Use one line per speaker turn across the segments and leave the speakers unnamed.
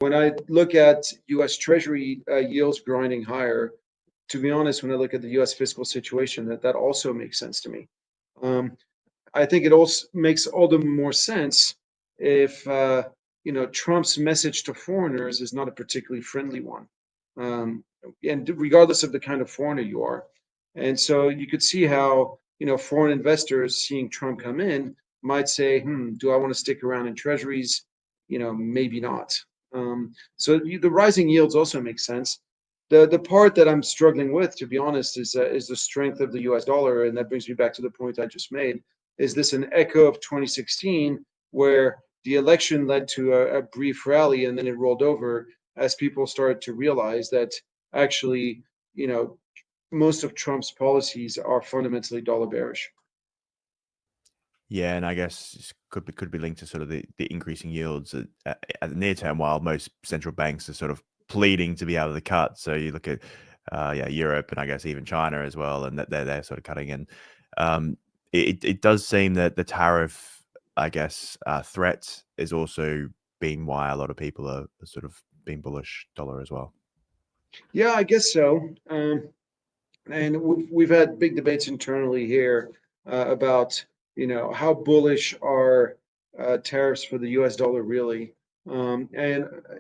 when I look at U.S. Treasury yields grinding higher, to be honest, when I look at the U.S. fiscal situation, that also makes sense to me. Um, I think it also makes all the more sense if Trump's message to foreigners is not a particularly friendly one, um, and regardless of the kind of foreigner you are. And so you could see how foreign investors seeing Trump come in might say, do I want to stick around in treasuries? Maybe not. So the rising yields also make sense. The part that I'm struggling with, to be honest, is the strength of the U.S. dollar, and that brings me back to the point I just made. Is this an echo of 2016, where the election led to a brief rally and then it rolled over as people started to realize that actually, most of Trump's policies are fundamentally dollar bearish?
Yeah, and I guess could be linked to sort of the increasing yields at the near term, while most central banks are sort of pleading to be out of the cut. So you look at yeah, Europe and I guess even China as well, and that they're sort of cutting in. Um, it does seem that the tariff, I guess, threat is also being why a lot of people are sort of being bullish dollar as well.
Yeah, I guess so. And we've had big debates internally here about how bullish are tariffs for the U.S. dollar really. And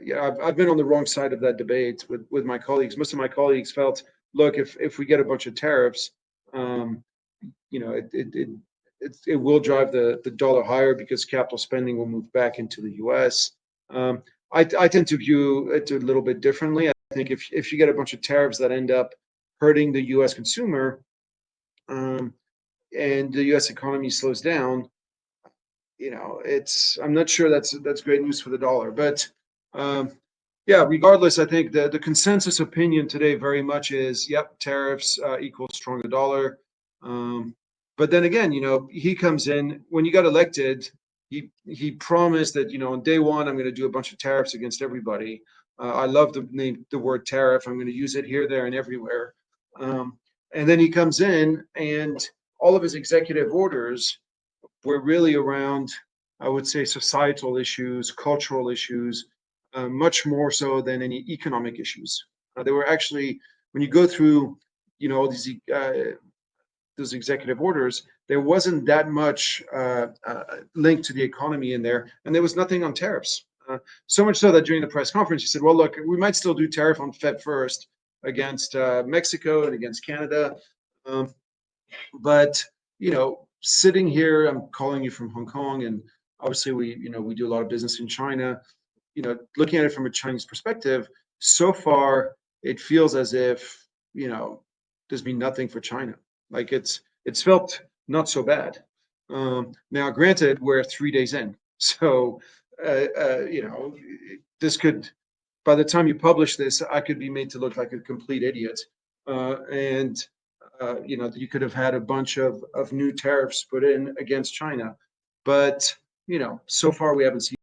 yeah, I've been on the wrong side of that debate with my colleagues. Most of my colleagues felt, look, if we get a bunch of tariffs, um, it will drive the dollar higher because capital spending will move back into the U.S. I tend to view it a little bit differently. I think if you get a bunch of tariffs that end up hurting the U.S. consumer, um, and the U.S. economy slows down, I'm not sure that's great news for the dollar. But um, yeah, regardless, I think the consensus opinion today very much is, yep, tariffs equals stronger dollar. Um, but then again, he comes in when you got elected. He promised that on day one I'm going to do a bunch of tariffs against everybody. I love the word tariff. I'm going to use it here, there, and everywhere. Um, and then he comes in, and all of his executive orders were really around, I would say, societal issues, cultural issues, much more so than any economic issues. They were actually, when you go through, all those executive orders, there wasn't that much linked to the economy in there, and there was nothing on tariffs. So much so that during the press conference, he said, "Well, look, we might still do tariff on Feb 1st against Mexico and against Canada, um, but sitting here, I'm calling you from Hong Kong, and obviously we do a lot of business in China. Looking at it from a Chinese perspective, so far it feels as if there's been nothing for China. Like it's felt not so bad. Now, granted, we're 3 days in, so this could, by the time you publish this, I could be made to look like a complete idiot, and you could have had a bunch of new tariffs put in against China, but so far we haven't seen